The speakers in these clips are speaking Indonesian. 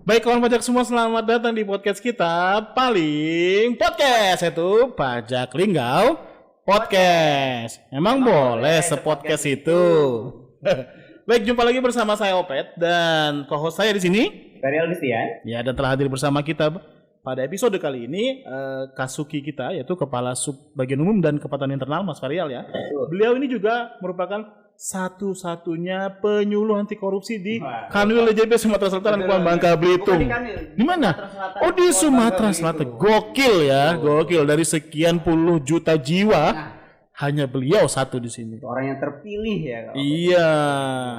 Baik kawan pajak semua, selamat datang di podcast kita paling podcast, yaitu Pajak Linggau Podcast. Emang boleh sepodcast itu. Baik, jumpa lagi bersama saya Opet dan co-host saya di sini Ferial Christian. ya, dan telah hadir bersama kita pada episode kali ini Kasuki kita, yaitu Kepala Sub Bagian Umum dan Kepatuhan Internal, Mas Ferial ya. Beliau ini juga merupakan satu-satunya penyuluh anti korupsi di Kanwil DJP Sumatera Selatan dan Kepulauan Bangka Belitung. Di mana? Oh, di Sumatera Selatan. Gokil ya, gokil. Dari sekian puluh juta jiwa, hanya beliau satu di sini. Orang yang terpilih ya. Iya.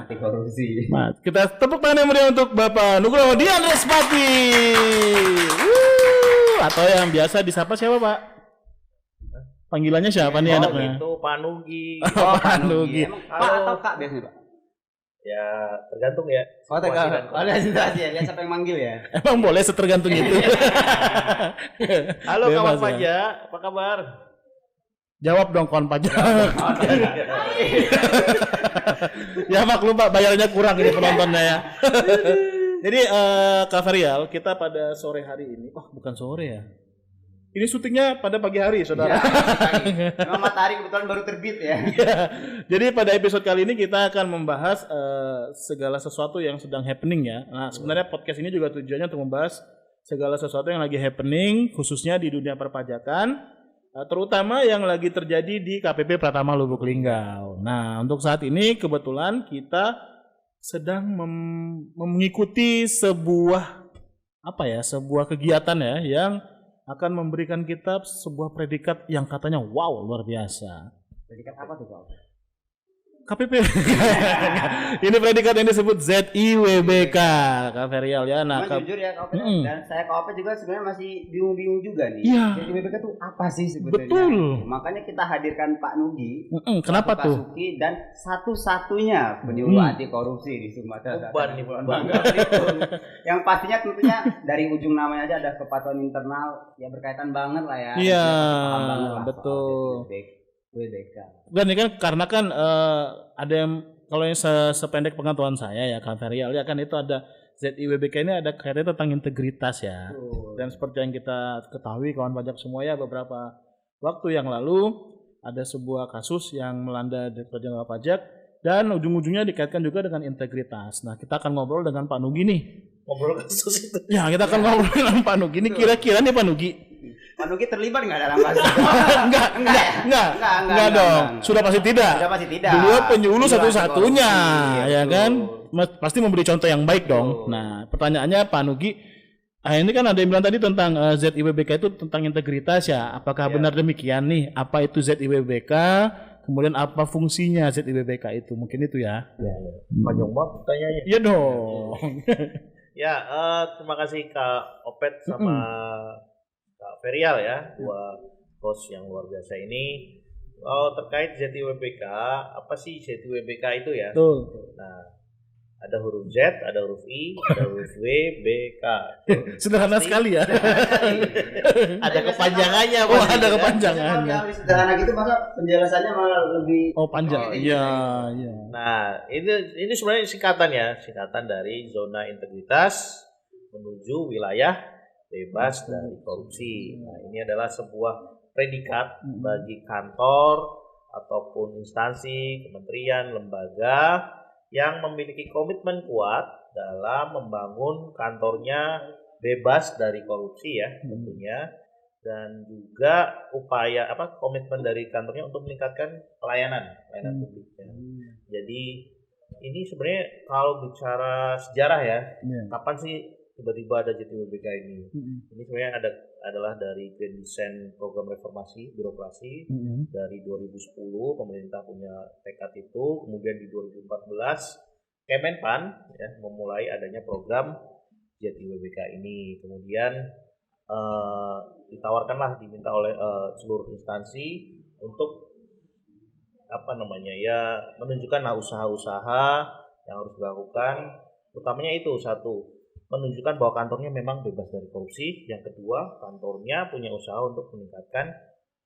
Anti korupsi. Nah, kita tepuk tangan yang meriah untuk Bapak Nugroho Dian Respati. Atau yang biasa disapa siapa, Pak? Panggilannya siapa nih anaknya? Itu Panugi. Panugi. Pak atau Kak biasanya, Pak? Ya tergantung ya. Oh, tergantung. Ada situasi ya, lihat siapa yang manggil ya. Emang boleh setergantung itu. Halo Bebas kawan ya. pajak, apa kabar? Jawab dong kawan pajak. Ya maklum Pak, bayarannya kurang ini penontonnya ya. Jadi Kak Ferial, kita pada sore hari ini, bukan sore ya. Ini syutingnya pada pagi hari, saudara. Memang matahari kebetulan baru terbit ya. Jadi pada episode kali ini kita akan membahas segala sesuatu yang sedang happening ya. Nah, sebenarnya podcast ini juga tujuannya untuk membahas segala sesuatu yang lagi happening, khususnya di dunia perpajakan, terutama yang lagi terjadi di KPP Pratama Lubuk Linggau. Nah, untuk saat ini kebetulan kita sedang mengikuti sebuah kegiatan ya yang akan memberikan kita sebuah predikat yang katanya wow, luar biasa. Predikat apa tuh, Pak? KPP. Ini predikat yang disebut ZIWBK, Kak Ferial ya. Nah, jujur ya, Kak Opet, dan saya Kak Opet juga sebenarnya masih bingung-bingung juga nih. Iya. ZIWBK itu apa sih sebenarnya? Betul. Makanya kita hadirkan Pak Nugi. Kenapa tuh? Kasuki dan satu-satunya penyuluh anti korupsi di Sumatera Beban nih, beban. Yang pastinya tentunya dari ujung namanya aja ada kepatuhan internal, ya berkaitan banget lah ya. Iya, Paham banget lah betul. WBK. Dan ini kan karena kan ada yang, kalau yang sependek pengetahuan saya ya Kak Ferial ya, kan itu ada ZIWBK ini ada kaitannya tentang integritas ya. Dan seperti yang kita ketahui kawan pajak semua ya, beberapa waktu yang lalu ada sebuah kasus yang melanda Direktorat Jenderal Pajak dan ujung-ujungnya dikaitkan juga dengan integritas. Nah, kita akan ngobrol dengan Pak Nugi nih. Ngobrol kasus itu. Ya, kita akan ngobrol dengan Pak Nugi. Ini kira-kira nih Pak Nugi. Pak Nugi terlibat nggak dalam kasus? Enggak dong. Sudah pasti tidak. Sudah pasti tidak. Beliau penyuluh satu-satunya, ya betul. kan? Pasti memberi contoh yang baik dong. Nah, pertanyaannya Pak Nugi, ini kan ada yang bilang tadi tentang ZIWBK itu tentang integritas ya. Apakah benar demikian nih? Apa itu ZIWBK? Kemudian apa fungsinya ZIWBK itu? Mungkin itu ya. Panjang banget pertanyaannya. Iya dong. Ya, terima kasih Kak Opet sama Kak Ferial ya, dua host yang luar biasa ini. Terkait ZIWBK, apa sih ZIWBK itu ya? Betul. Nah, ada huruf Z, ada huruf I, ada huruf W, B, K. Sederhana sekali ya. Ada kepanjangannya. Oh, pasti, ada ya. kepanjangannya. Kalau sederhana gitu maka penjelasannya malah lebih Panjang. Iya, iya. Nah, ini sebenarnya singkatan dari zona integritas menuju wilayah bebas dari korupsi. Nah, ini adalah sebuah predikat bagi kantor ataupun instansi, kementerian, lembaga yang memiliki komitmen kuat dalam membangun kantornya bebas dari korupsi ya tentunya, dan juga upaya komitmen dari kantornya untuk meningkatkan pelayanan publiknya. Jadi ini sebenarnya kalau bicara sejarah ya, kapan sih tiba-tiba ada ZIWBK ini? Ini sebenarnya adalah dari Grand Design Program Reformasi Birokrasi dari 2010 pemerintah punya tekad itu, kemudian di 2014 Kemenpan ya memulai adanya program ZIWBK ini, kemudian diminta oleh seluruh instansi untuk menunjukkan usaha-usaha yang harus dilakukan, utamanya itu satu, menunjukkan bahwa kantornya memang bebas dari korupsi. Yang kedua, kantornya punya usaha untuk meningkatkan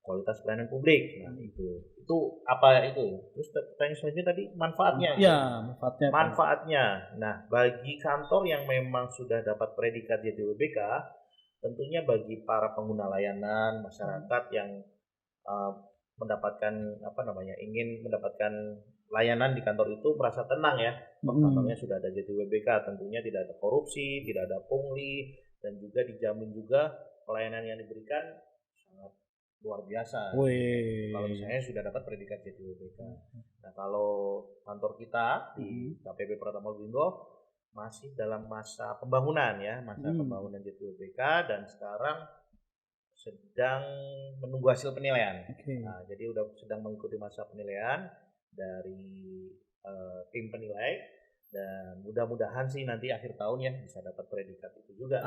kualitas pelayanan publik. Nah, itu apa itu? Terus pertanyaan selanjutnya tadi manfaatnya. Ya, manfaatnya. Manfaatnya. Nah, bagi kantor yang memang sudah dapat predikat JTWBK, tentunya bagi para pengguna layanan masyarakat yang mendapatkan ingin mendapatkan layanan di kantor itu merasa tenang ya. Kantornya sudah ada JTWBK, tentunya tidak ada korupsi, tidak ada pungli, dan juga dijamin juga pelayanan yang diberikan sangat luar biasa. Kalau misalnya sudah dapat predikat JTWBK. Nah, kalau kantor kita di KPP Pratama Lubulinggo masih dalam masa pembangunan ya, pembangunan JTWBK, dan sekarang sedang menunggu hasil penilaian. Nah, jadi udah sedang mengikuti masa penilaian dari tim penilai, dan mudah-mudahan sih nanti akhir tahun ya bisa dapat predikat itu juga.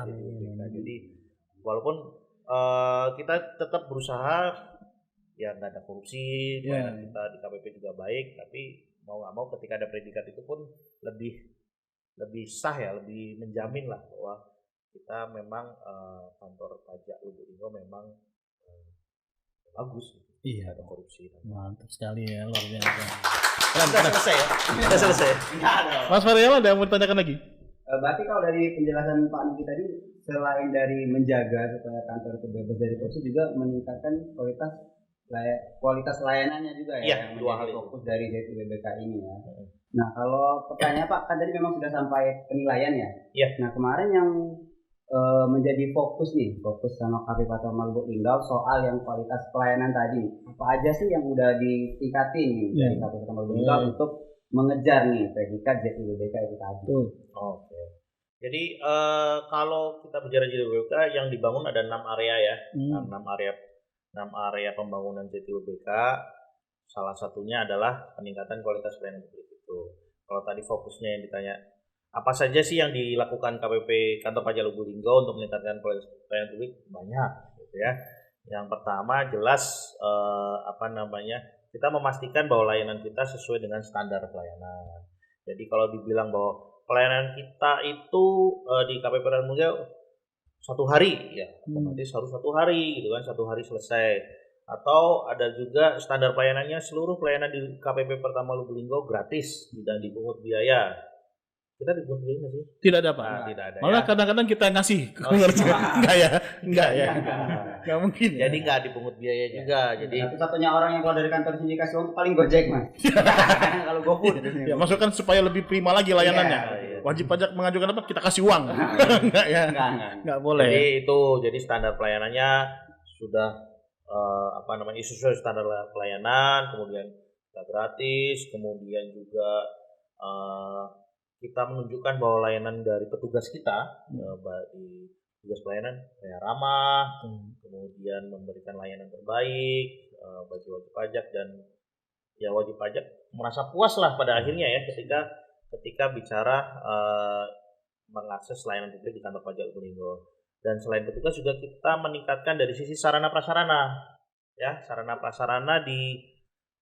Jadi walaupun kita tetap berusaha ya nggak ada korupsi, pelayanan kita di KPP juga baik, tapi mau nggak mau ketika ada predikat itu pun lebih sah ya, lebih menjamin lah bahwa kita memang kantor pajak Lubulinggo memang bagus. Iya, ada korupsi. Mantap sekali ya, luar biasa. Sudah selesai ya? Sudah selesai. Mas Mariam ada yang mau ditanyakan lagi? Berarti kalau dari penjelasan Pak Nugi tadi, selain dari menjaga supaya kantor itu bebas dari korupsi, juga meningkatkan kualitas layanannya juga ya, yang menjadi fokus dari JTWBK ini ya. Nah, kalau pertanyaan Pak, kan tadi memang sudah sampai penilaian ya. Iya. Nah, kemarin yang menjadi fokus sama KPP Pratama Lubulinggo soal yang kualitas pelayanan tadi. Apa aja sih yang udah ditingkatin dari KPP Pratama Lubulinggo untuk mengejar nih predikat JTWBK itu tadi? Oke. Jadi kalau kita bicara JTWBK, yang dibangun ada 6 area ya. 6 area pembangunan JTWBK. Salah satunya adalah peningkatan kualitas pelayanan publik itu. Kalau tadi fokusnya yang ditanya, apa saja sih yang dilakukan KPP Kantor Pajak Lubulinggo untuk meningkatkan kualitas pelayanan publik? Banyak gitu ya. Yang pertama jelas kita memastikan bahwa layanan kita sesuai dengan standar pelayanan. Jadi kalau dibilang bahwa pelayanan kita itu di KPP Lubulinggo 1 hari ya, otomatis harus 1 hari gitu kan, 1 hari selesai. Atau ada juga standar pelayanannya, seluruh pelayanan di KPP Pratama Lubulinggo gratis, tidak dipungut biaya. Kita dipungut biaya nggak sih? Tidak ada Pak. Nah, tidak ada. Malah kadang-kadang kita ngasih. Enggak ya. Enggak mungkin. Jadi nggak dipungut biaya juga. Jadi satu-satunya orang yang keluar dari kantor sini kasih uang paling Gojek Mas. Kalau GoFood. Ya, maksudkan supaya lebih prima lagi layanannya. Wajib pajak mengajukan apa? Kita kasih uang. Enggak ya. Enggak boleh. Jadi standar pelayanannya sudah sesuai standar pelayanan, kemudian kita gratis, kemudian juga kita menunjukkan bahwa layanan dari petugas kita di tugas pelayanan kayak ramah, kemudian memberikan layanan terbaik bagi wajib pajak, dan ya wajib pajak merasa puas lah pada akhirnya ya ketika bicara mengakses layanan publik di Kantor Pajak Lubulinggo. Dan selain petugas juga kita meningkatkan dari sisi sarana prasarana ya, sarana prasarana di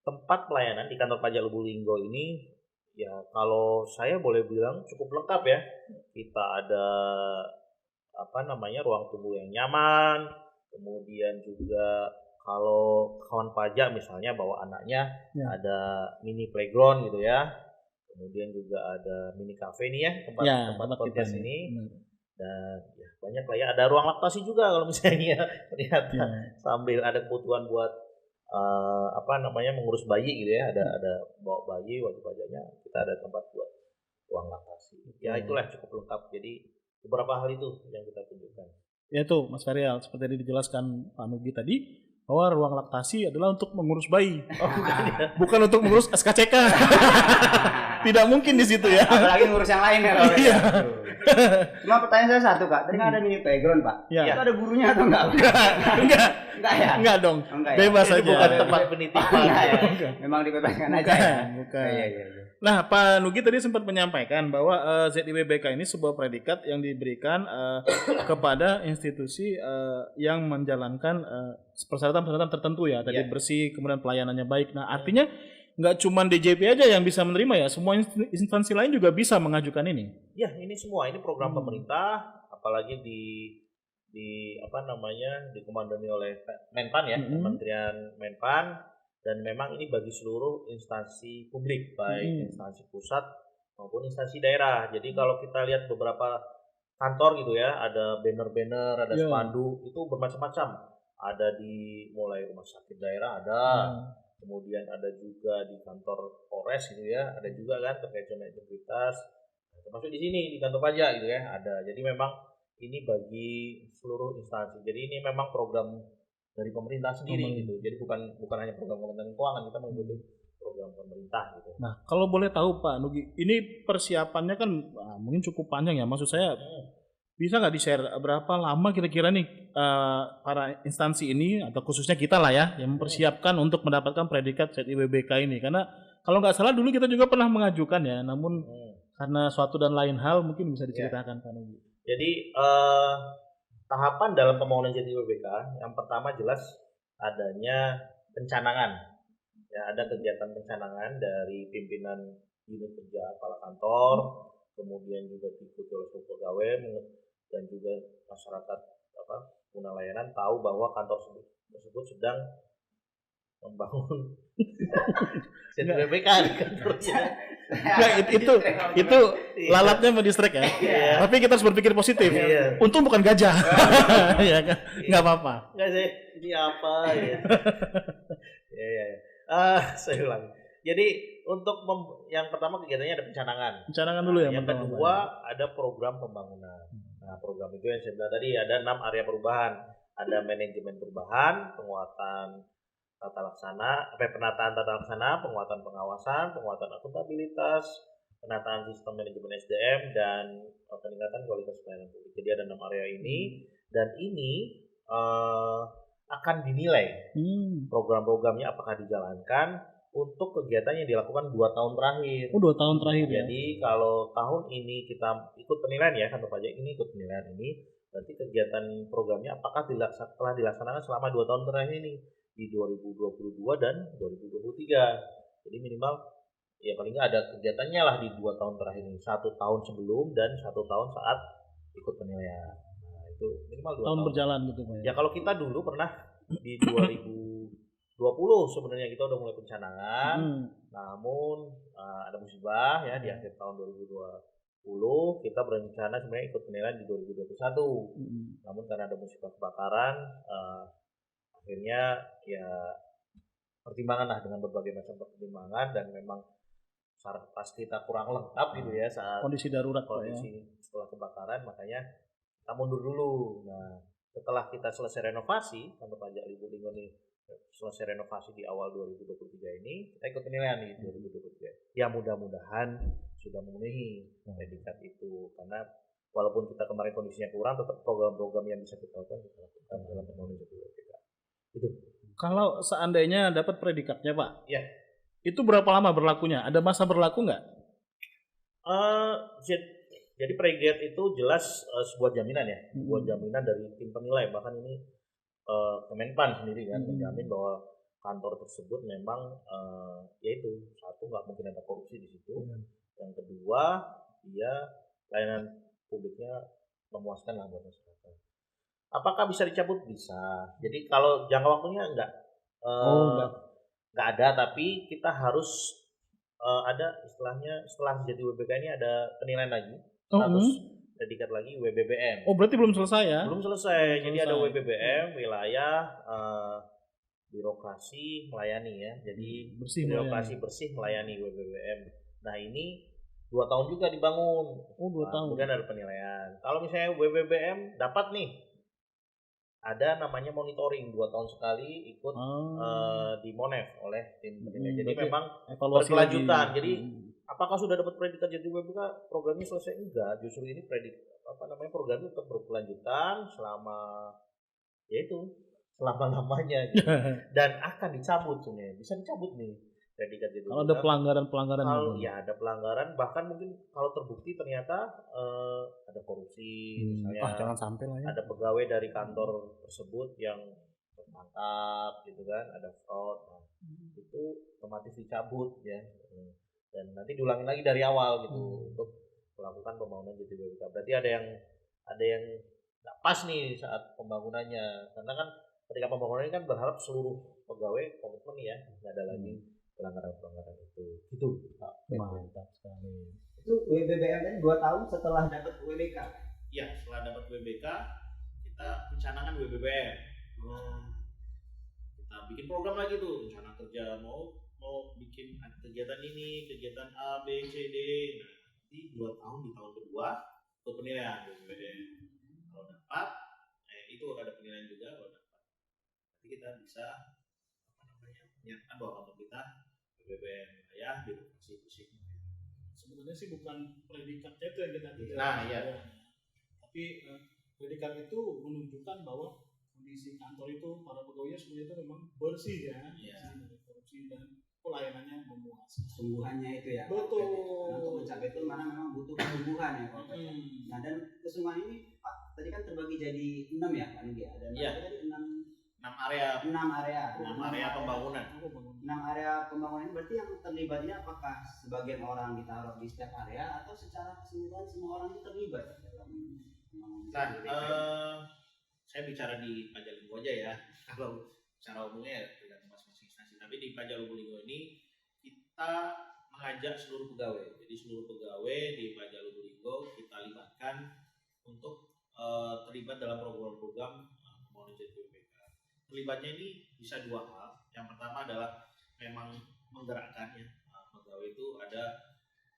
tempat pelayanan di Kantor Pajak Lubulinggo ini ya kalau saya boleh bilang cukup lengkap ya. Kita ada ruang tunggu yang nyaman, kemudian juga kalau kawan pajak misalnya bawa anaknya ada mini playground gitu ya, kemudian juga ada mini cafe nih ya, tempat podcast ini. Dan ya banyak lah ya, ada ruang laktasi juga kalau misalnya ternyata sambil ada kebutuhan buat mengurus bayi gitu ya, ada bawa bayi wajib pajaknya, kita ada tempat buat ruang laktasi. Ya itulah cukup lengkap. Jadi beberapa hal itu yang kita tunjukkan. Ya itu Mas Ferial, seperti yang dijelaskan Pak Nugi tadi, bahwa ruang laktasi adalah untuk mengurus bayi. Bukan untuk mengurus SKCK. Tidak mungkin di situ ya. Apalagi ngurus yang lain ya. Iya. Cuma pertanyaan saya satu Kak, tadi kan ada mini playground Pak. Ya. Itu ada gurunya atau enggak? Enggak ya? Enggak dong. Enggak ya? Bebas Ini aja. bukan tempat penitipan. Memang dibebaskan aja ya. Bukan. Iya. Nah, Pak Nugi tadi sempat menyampaikan bahwa ZIWBK ini sebuah predikat yang diberikan kepada institusi yang menjalankan persyaratan-persyaratan tertentu ya. Tadi bersih, kemudian pelayanannya baik. Nah, artinya nggak cuma DJP aja yang bisa menerima ya, semua instansi lain juga bisa mengajukan ini. Ya, ini semua, ini program pemerintah, apalagi dikomandoi oleh Menpan ya, Kementerian Menpan, dan memang ini bagi seluruh instansi publik, baik instansi pusat maupun instansi daerah. Jadi kalau kita lihat beberapa kantor gitu ya, ada banner-banner, ada spanduk, itu bermacam-macam. Ada di mulai rumah sakit daerah ada, kemudian ada juga di kantor Polres gitu ya, ada juga kan terkait zona integritas, termasuk di sini di kantor pajak gitu ya ada. Jadi memang ini bagi seluruh instansi. Jadi ini memang program dari pemerintah sendiri gitu. Jadi bukan hanya program Kementerian Keuangan, kita mengikuti program pemerintah gitu. Nah, kalau boleh tahu Pak Nugi, ini persiapannya kan mungkin cukup panjang ya. Maksud saya bisa nggak di-share berapa lama kira-kira nih para instansi ini atau khususnya kita lah ya yang mempersiapkan untuk mendapatkan predikat ZIWBK ini? Karena kalau nggak salah dulu kita juga pernah mengajukan ya, namun karena suatu dan lain hal mungkin bisa diceritakan Pak Nugi. Jadi tahapan dalam permohonan ZIWBK yang pertama jelas adanya pencanangan. Ya, ada kegiatan pencanangan dari pimpinan unit kerja kepala kantor, kemudian juga diikuti oleh seluruh pegawai dan juga masyarakat pengguna layanan tahu bahwa kantor tersebut sedang membangun ZIWBK di kantornya. Nah, itu lalatnya mendistrek ya. Tapi kita harus berpikir positif. Untung bukan gajah. Ya kan? Enggak apa-apa. Enggak sih. Ini apa ya? Saya ulang. Jadi untuk yang pertama kegiatannya ada pencanangan. Pencanangan dulu ya. Yang kedua ada program pembangunan. Nah, program itu yang saya bilang tadi ada 6 area perubahan. Ada manajemen perubahan, penguatan tata laksana, penataan tata laksana, penguatan pengawasan, penguatan akuntabilitas, penataan sistem manajemen SDM, dan peningkatan kualitas pelayanan publik. Jadi ada 6 area ini, dan ini akan dinilai program-programnya apakah dijalankan untuk kegiatan yang dilakukan 2 tahun terakhir. 2 tahun terakhir ya. Jadi kalau tahun ini kita ikut penilaian ya, kantor pajak ini ikut penilaian ini, berarti kegiatan programnya apakah telah dilaksanakan selama 2 tahun terakhir ini di 2022 dan 2023. Jadi minimal ya paling nggak ada kegiatannya lah di 2 tahun terakhir ini, 1 tahun sebelum dan 1 tahun saat ikut penilaian. Nah, itu minimal 2 tahun berjalan gitu Pak. Ya kalau kita dulu pernah di 2020 sebenarnya kita udah mulai pencanangan, namun ada musibah ya di akhir tahun 2020 kita berencana sebenarnya ikut penilaian di 2021. Namun karena ada musibah kebakaran, akhirnya ya pertimbangan lah dengan berbagai macam pertimbangan, dan memang pas kita kurang lengkap gitu ya saat kondisi darurat setelah kebakaran, makanya kita mundur dulu. Nah setelah kita selesai renovasi, kantor pajak Lubulinggo ini selesai renovasi di awal 2023 ini, kita ikut penilaian di 2023. Ya mudah-mudahan sudah memenuhi predikat itu, karena walaupun kita kemarin kondisinya kurang, tetap program-program yang bisa kita lakukan dalam permohonan ZIWBK. Itu. Kalau seandainya dapat predikatnya Pak, ya. Itu berapa lama berlakunya? Ada masa berlaku nggak? Jadi predikat itu jelas sebuah jaminan ya, sebuah jaminan dari tim penilai. Bahkan ini Kemenpan sendiri kan menjamin bahwa kantor tersebut memang yaitu satu nggak mungkin ada korupsi di situ, yang kedua dia layanan publiknya memuaskan lah buat masyarakat. Apakah bisa dicabut? Bisa. Jadi kalau jangka waktunya enggak ada, tapi kita harus ada istilahnya setelah ZIWBK ini ada penilaian lagi, status predikat lagi WBBM. Berarti belum selesai ya? Belum selesai. Jadi ada WBBM, wilayah birokrasi melayani ya. Jadi birokrasi bersih melayani WBBM. Nah ini 2 tahun juga dibangun. 2 tahun. Kemudian ada penilaian. Kalau misalnya WBBM dapat nih, ada namanya monitoring 2 tahun sekali ikut di Monef oleh tim penilai. Jadi memang berkelanjutan. Jadi apakah sudah dapat predikat ZIWBK programnya selesai? Enggak, justru ini programnya tetap berkelanjutan selama selama-lamanya gitu. Dan akan dicabut sebenarnya. Bisa dicabut nih predikat ZIWBK. Kalau ada pelanggaran-pelanggaran kalau ya ada pelanggaran, bahkan mungkin kalau terbukti ternyata ada korupsi misalnya, jangan sampai lah ya. Ada pegawai dari kantor tersebut yang tertangkap gitu kan, ada fraud, itu otomatis dicabut ya, dan nanti diulangi lagi dari awal gitu untuk melakukan pembangunan ZIWBK. Berarti ada yang nggak pas nih saat pembangunannya, karena kan ketika pembangunan ini kan berharap seluruh pegawai komitmen ya, nggak ada lagi pelanggaran itu. Gitu. Mantap sekali. Itu WBBM tadi 2 tahun setelah dapat WBK. Iya, setelah dapat WBK kita mencanangkan WBBM. Kita bikin program lagi tuh, rencana kerja mau bikin kegiatan ini, kegiatan A, B, C, D. Nah, nanti 2 tahun di tahun kedua untuk penilaian WBBM. Kalau dapat, itu ada penilaian juga. Kalau dapat, nanti kita bisa menyiapkan bahwa kantor kita WBBM wilayah birokrasi bersih. Sebenarnya sih bukan predikatnya itu yang kita tidak. Nah, iya. Tapi predikat itu menunjukkan bahwa kondisi kantor itu para pegawainya semuanya itu memang bersih ya, bersih dari korupsi dan pelayanannya memuaskan. Kesungguhannya itu ya. Betul. Nah, untuk mencapai itu mana memang butuh kesungguhan ya Pak. Nah, dan kesungguhan ini Pak tadi kan terbagi jadi 6 ya Pak Nigi. Dan tadi 6 area Pembangunan. 6 area pembangunan ini berarti yang terlibat ini apakah sebagian orang ditaruh di setiap area atau secara keseluruhan semua orang itu terlibat dalam pembangunan? Saya bicara di Pajalubu aja ya. Kalau secara umumnya ya tergantung masing-masing instansi. Tapi di Pajalubu ini kita mengajak seluruh pegawai. Jadi seluruh pegawai di Pajalubu kita libatkan untuk terlibat dalam program-program pembangunan JTUBK. Terlibatnya ini bisa 2 hal. Yang pertama adalah memang menggerakkannya. Pegawai itu ada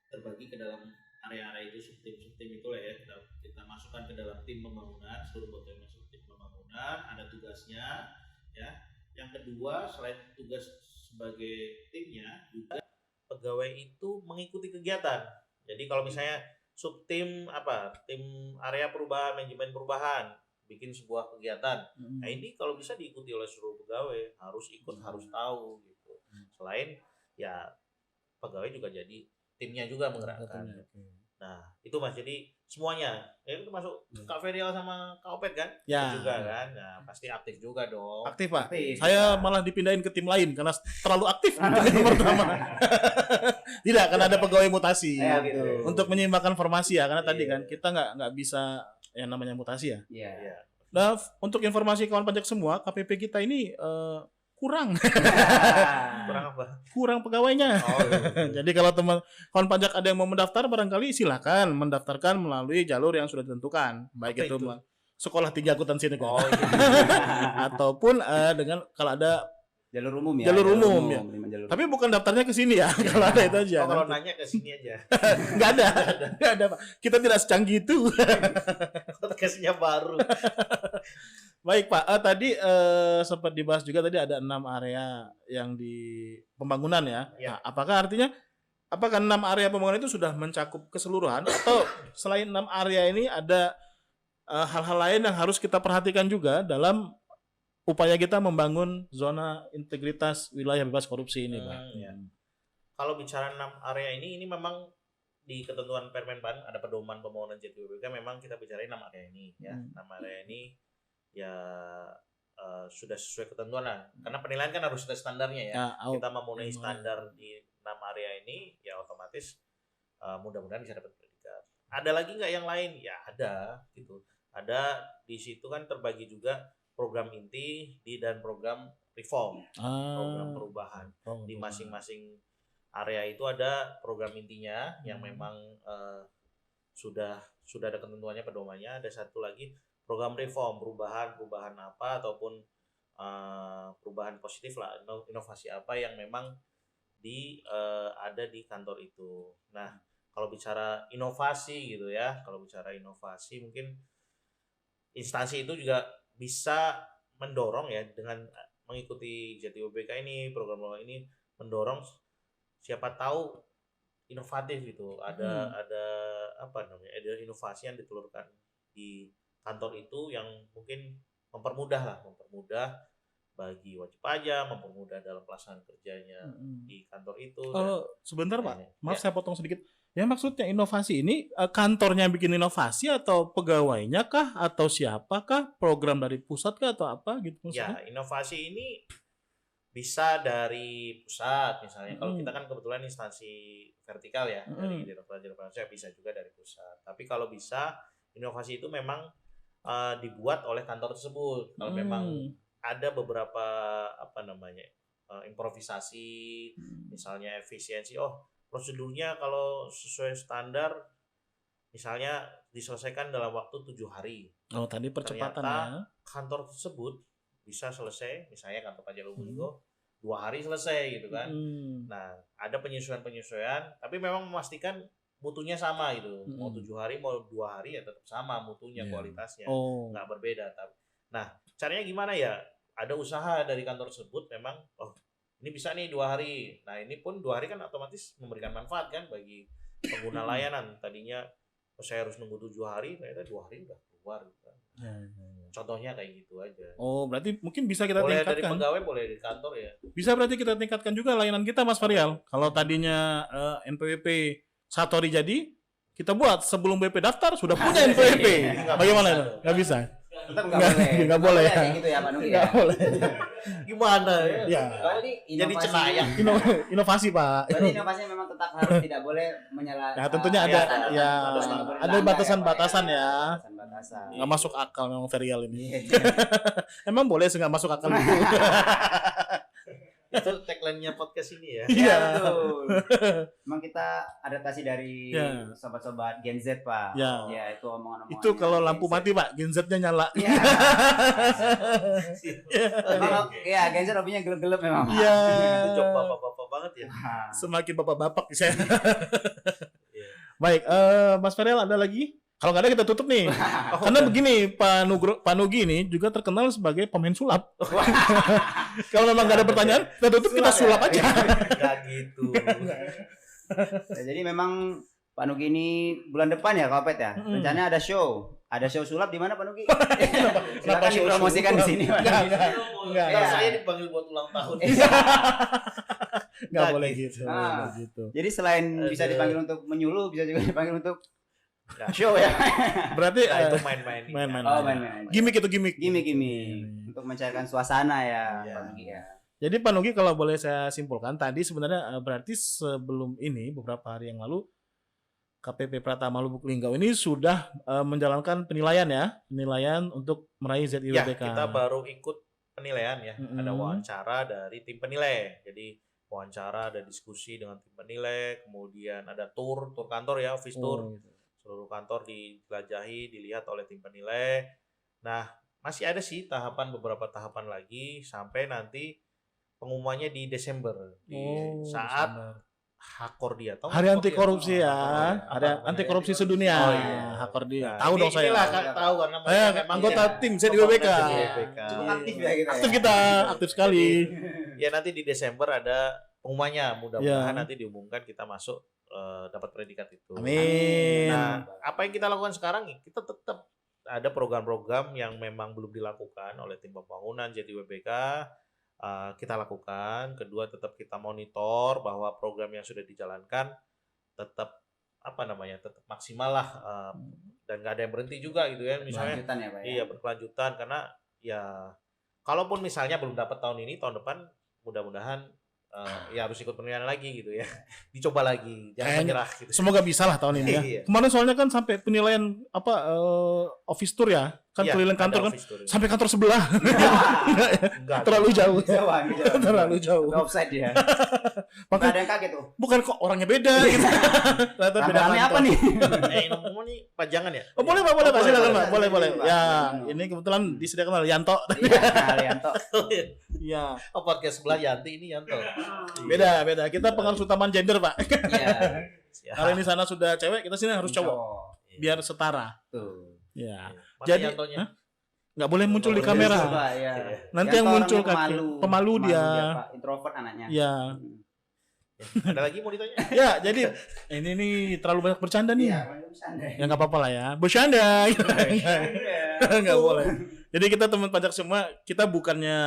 terbagi ke dalam area-area itu, subtim itulah ya, kita masukkan ke dalam tim pembangunan, seluruh pegawai masuk tim pembangunan, ada tugasnya ya. Yang kedua, selain tugas sebagai timnya, juga pegawai itu mengikuti kegiatan. Jadi kalau misalnya subtim tim area perubahan, manajemen perubahan bikin sebuah kegiatan, nah ini kalau bisa diikuti oleh seluruh pegawai, harus ikut, harus tahu gitu. Selain ya pegawai juga jadi timnya juga menggerakkan. Nah, itu Mas, jadi semuanya. Ya itu masuk Kak Ferial sama Kak Opet kan? Ya. Juga kan? Nah, pasti aktif juga dong. Aktif Pak. Saya malah dipindahin ke tim lain karena terlalu aktif yang pertama. Tidak, karena ada pegawai mutasi. Gitu. Untuk menyeimbangkan formasi ya, karena tadi kan kita nggak bisa yang namanya mutasi ya. Iya. Nah, untuk informasi kawan pajak semua, KPP kita ini kurang. Kurang apa? Kurang pegawainya. Oh, iya. Jadi kalau teman kawan pajak ada yang mau mendaftar, barangkali silakan mendaftarkan melalui jalur yang sudah ditentukan, baik itu sekolah 3 akuntansi negara, ataupun dengan kalau ada jalur umum ya. Jalur umum. Tapi bukan daftarnya ke sini ya. Kalau ada itu aja. Kalau nanya ke sini aja. Nggak ada Pak. Kita tidak secanggih itu. Podcastnya baru. Baik Pak, tadi sempat dibahas juga tadi ada 6 area yang di pembangunan ya. Nah, apakah 6 area pembangunan itu sudah mencakup keseluruhan atau selain 6 area ini ada hal-hal lain yang harus kita perhatikan juga dalam upaya kita membangun zona integritas wilayah bebas korupsi ini, Pak? Kalau bicara 6 area ini memang di ketentuan Permenpan ada pedoman pembangunan JTUBK, memang kita bicara 6 area ini ya. 6 area ini ya sudah sesuai ketentuan lah. Karena penilaian kan harus ada standarnya ya. Kita memenuhi standar di 6 area ini ya otomatis mudah-mudahan bisa dapat predikat. Ada lagi nggak yang lain? Ya ada gitu. Ada di situ kan terbagi juga program inti dan program reform, program perubahan. Di masing-masing area itu ada program intinya yang memang sudah ada ketentuannya, pedomannya. Ada satu lagi program reform, perubahan apa ataupun perubahan positif lah, inovasi apa yang memang ada di kantor itu. Nah, kalau bicara inovasi gitu ya, mungkin instansi itu juga bisa mendorong ya dengan mengikuti JTUBK ini, program ini mendorong siapa tahu inovatif gitu. Ada ada inovasi yang ditelurkan di kantor itu yang mungkin mempermudah bagi wajib pajak, mempermudah dalam pelaksanaan kerjanya di kantor itu. Sebentar Pak, maaf saya potong sedikit. Ya maksudnya inovasi ini kantornya bikin inovasi atau pegawainya kah atau siapakah? Program dari pusat kah atau apa gitu maksudnya? Ya, inovasi ini bisa dari pusat misalnya. Kalau kita kan kebetulan instansi vertikal ya, dari Direktorat Jenderal Pajak, bisa juga dari pusat. Tapi kalau bisa inovasi itu memang dibuat oleh kantor tersebut. Kalau memang ada beberapa improvisasi, misalnya efisiensi, prosedurnya kalau sesuai standar misalnya diselesaikan dalam waktu 7 hari. Oh, tadi percepatan ternyata ya. Kantor tersebut bisa selesai, misalnya kantor pajak Lubulinggo 2 hari selesai gitu kan. Nah, ada penyesuaian, tapi memang memastikan mutunya sama gitu. Mau 7 hari, mau 2 hari ya tetap sama mutunya, kualitasnya. Nggak berbeda. Nah, caranya gimana ya? Ada usaha dari kantor tersebut memang, ini bisa nih 2 hari. Nah, ini pun 2 hari kan otomatis memberikan manfaat kan bagi pengguna layanan. Tadinya saya harus nunggu 7 hari, ternyata 2 hari udah keluar gitu kan. Contohnya kayak gitu aja. Oh, berarti mungkin bisa kita boleh tingkatkan. Boleh dari pegawai, boleh dari kantor ya. Bisa berarti kita tingkatkan juga layanan kita, Mas Farial. Kalau tadinya NPWP 1 hari jadi, kita buat sebelum BP daftar sudah punya NPWP. Bagaimana itu? Nggak bisa. Tetap nggak boleh ya. gitu ya Pak Nugi ya. Nggak boleh. Gimana ya? Ya. Jadi cenayang. Inovasi, Pak. Berarti inovasinya memang tetap harus tidak boleh menyalahi. Ya, tentunya ada ada batasan-batasan ya. Batasan. Nggak masuk akal memang Ferial ini. Emang boleh nggak masuk akal itu? Itu tagline-nya podcast ini ya. Iya, betul. Memang kita adaptasi dari sobat-sobat Gen Z, Pak. Ya, itu omongan-omongan. Itu kalau lampu mati, Pak, Gen Z-nya nyala. Iya. Iya, Gen Z hobinya gelap-gelap memang. Iya. Itu job bapak-bapak banget ya. Semakin bapak-bapak saya. Baik, Mas Ferial ada lagi? Kalau nggak ada kita tutup nih. Karena begini, Pak Nugi ini juga terkenal sebagai pemain sulap. Kalau memang nggak ada pertanyaan, kita tutup, kita sulap aja. Nggak gitu. Jadi memang Pak Nugi ini bulan depan ya, Kopet ya. Rencananya ada show. Ada show sulap di mana Pak Nugi? Kenapa dipromosikan di sini? Enggak. Saya dipanggil buat ulang tahun. Nggak boleh gitu. Jadi selain bisa dipanggil untuk menyuluh, bisa juga dipanggil untuk show ya. Berarti itu main-main. Main-main. Gimik itu gimik. Gimik untuk mencairkan suasana ya, Pak Nugi ya. Jadi Pak Nugi kalau boleh saya simpulkan tadi sebenarnya berarti sebelum ini beberapa hari yang lalu KPP Pratama Lubulinggo ini sudah menjalankan penilaian untuk meraih ZIWBK. Ya, kita baru ikut penilaian ya. Ada wawancara dari tim penilai. Jadi wawancara, ada diskusi dengan tim penilai, kemudian ada tur kantor ya, office tour. Gitu. Seluruh kantor dijelajahi, dilihat oleh tim penilai. Nah, masih ada sih beberapa tahapan lagi sampai nanti pengumumannya di Desember saat Hakordia. Hari anti korupsi ya. Hari anti korupsi sedunia. Hakordia. Tahu dong saya. Tahu karena anggota tim ZIWBK. Cukup aktif ya kita. Aktif sekali. Ya nanti di Desember ada pengumumannya. Mudah-mudahan nanti diumumkan kita masuk dapat predikat itu. Amin. Nah, apa yang kita lakukan sekarang? Kita tetap ada program-program yang memang belum dilakukan oleh tim pembangunan ZIWBK. Kita lakukan. Kedua, tetap kita monitor bahwa program yang sudah dijalankan tetap tetap maksimal lah, dan nggak ada yang berhenti juga gitu ya. Misalnya, berkelanjutan ya, Pak, ya? Iya, berkelanjutan karena ya kalaupun misalnya belum dapat tahun ini, tahun depan mudah-mudahan ya harus ikut penilaian lagi gitu ya. Dicoba lagi, jangan menyerah gitu. Semoga bisa lah tahun ini ya. Kemarin soalnya kan sampai penilaian office tour ya. Kan keliling kantor kan sampai kantor sebelah. Enggak. Terlalu jauh. Terlalu jauh. Offside ya. Maka ada yang kaget tuh. Bukan kok orangnya beda gitu. Ternyata beda apa nih? Ngomong nih pajangan ya? Oh, boleh Pak, boleh Pak. Silakan Pak. Boleh. Ya, ini kebetulan disediakan oleh Yanto. Yanto. Iya. Podcast sebelah Yanti, ini Yanto. Beda. Kita pengaruh utamaan gender, Pak. Iya. Kalau ini sana sudah cewek, kita sini harus cowok. Biar setara. Tuh. Ya. Jadi nggak boleh muncul di kamera. Nanti yang muncul pemalu dia. Introvert anaknya. Ya. Ada lagi mau ditanya? Ya, jadi ini nih terlalu banyak bercanda nih. Iya, bercanda. Ya nggak apa-apa lah ya. Bercanda. Nggak boleh. Jadi kita teman pajak semua, kita bukannya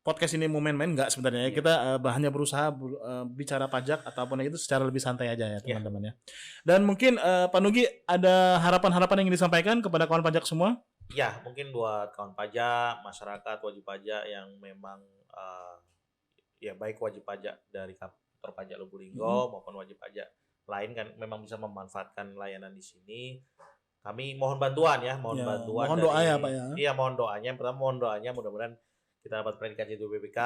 podcast ini mau main-main, nggak sebenarnya. Kita hanya berusaha bicara pajak ataupun itu secara lebih santai aja ya teman-teman ya. Dan mungkin Pak Nugi ada harapan-harapan yang ingin disampaikan kepada kawan pajak semua? Ya, mungkin buat kawan pajak, masyarakat wajib pajak yang memang ya baik wajib pajak dari kantor pajak Lubulinggo maupun wajib pajak lain kan memang bisa memanfaatkan layanan di sini. kami mohon bantuan ya, mohon bantuan. Mohon doa ya Pak ya. Iya, mohon doanya. Yang pertama mohon doanya mudah-mudahan kita dapat predikat itu BPK.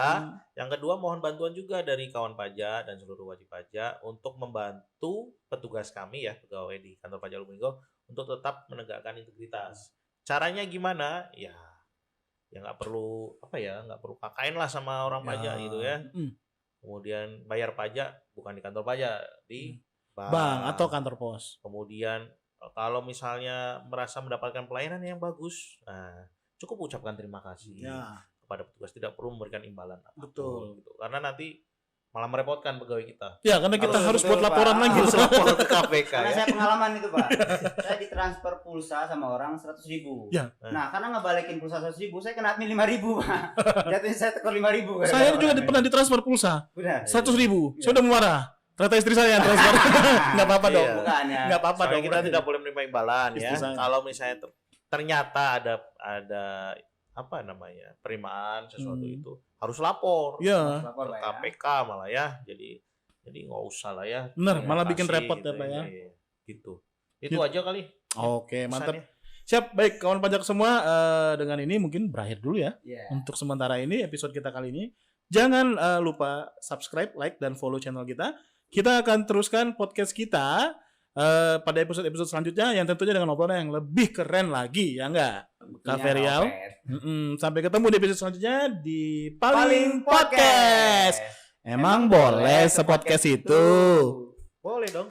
Yang kedua mohon bantuan juga dari kawan pajak dan seluruh wajib pajak untuk membantu petugas kami ya, pegawai di kantor pajak Lubuk untuk tetap menegakkan integritas. Caranya gimana? Ya nggak perlu nggak perlu KKN lah sama orang pajak gitu ya. Kemudian bayar pajak bukan di kantor pajak, di bank atau kantor pos. Kemudian kalau misalnya merasa mendapatkan pelayanan yang bagus, cukup ucapkan terima kasih kepada petugas, tidak perlu memberikan imbalan apapun. Betul. Gitu. Karena nanti malah merepotkan pegawai kita. Ya, karena kita harus buat laporan lagi. Harus lapor ke KPK. Karena Ya. saya pengalaman itu Pak. Saya ditransfer pulsa sama orang 100.000. Ya. Nah, karena ngebalikin pulsa 100.000, saya kena admin 5.000 Pak. Jatuhnya saya tekor 5.000. Saya juga pernah ditransfer pulsa. Udah. 100.000. Saya udah marah. Ternyata istri saya yang transfer. Enggak apa-apa dong. Iya. Bukannya. Enggak apa-apa Soalnya dong. kita tidak boleh menerima imbalan ya. Istri saya. Kalau misalnya ternyata ada penerimaan sesuatu itu harus lapor Iya. Lapor, ke Pak, ya. KPK malah ya. Jadi nggak usah lah ya. Benar, malah Terima bikin kasih repot ya, Pak ya. Iya, gitu. Itu aja kali. Oke, mantap. pesannya. Siap, baik kawan pajak semua, dengan ini mungkin berakhir dulu ya. Iya. Untuk sementara ini episode kita kali ini. Jangan lupa subscribe, like, dan follow channel kita. Kita akan teruskan podcast kita pada episode-episode selanjutnya yang tentunya dengan obrolan yang lebih keren lagi, ya enggak? Kak Ferial. Sampai ketemu di episode selanjutnya di Paling Podcast. Emang boleh sepodcast itu? Boleh dong.